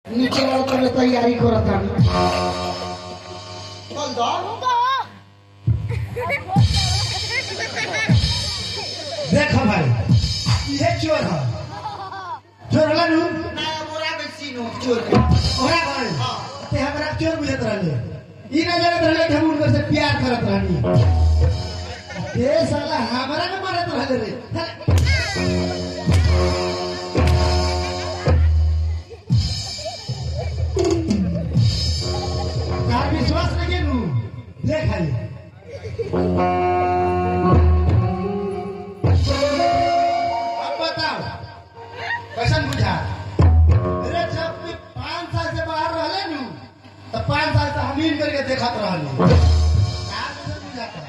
नीचे वाला तो तैयारी करत हन बोल दो देखो भाई ये चोर है चोर होला नु ना मोरा बेसी नो चोर ओरा भाई ते हमरा चोर बुझत रहले ई ना लगत रहले कि हम उनकर से प्यार करत रहनी ये साला हमरा के मारत रहले रे कार विश्वास नहीं नु देख भाई अब बताओ कैसन बुझा अरे जब 5 साल से बाहर रहले नु तो 5 साल से हम इन करके देखत रहनी का कैसन बुझाता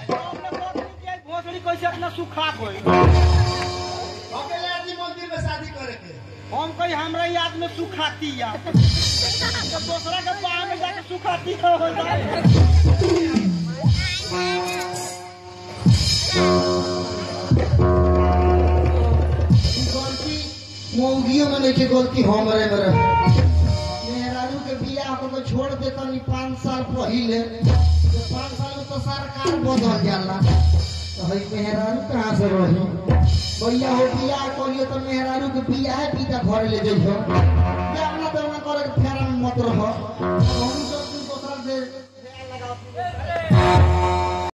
भोसड़ी कैसे अपना सुखा कोई अकेले आदमी मंदिर में शादी करे के हम कहीं हमरा याद में सुखाती या तो दूसरा के पाँव में जाके सुखाती हो जाए गलती मौगियों में नहीं के गलती हमरे में रहे मेहरारू के बियाह को छोड़ देता नहीं 5 साल पहले तो 5 साल में तो सरकार बदल जाला तो भाई मेहरारू कहाँ से रही भैया हो बियाह करियो तो मेहरारू के बियाह पिता घर ले जइहो क्या अपना तो ना करे फेरा मत रहो हम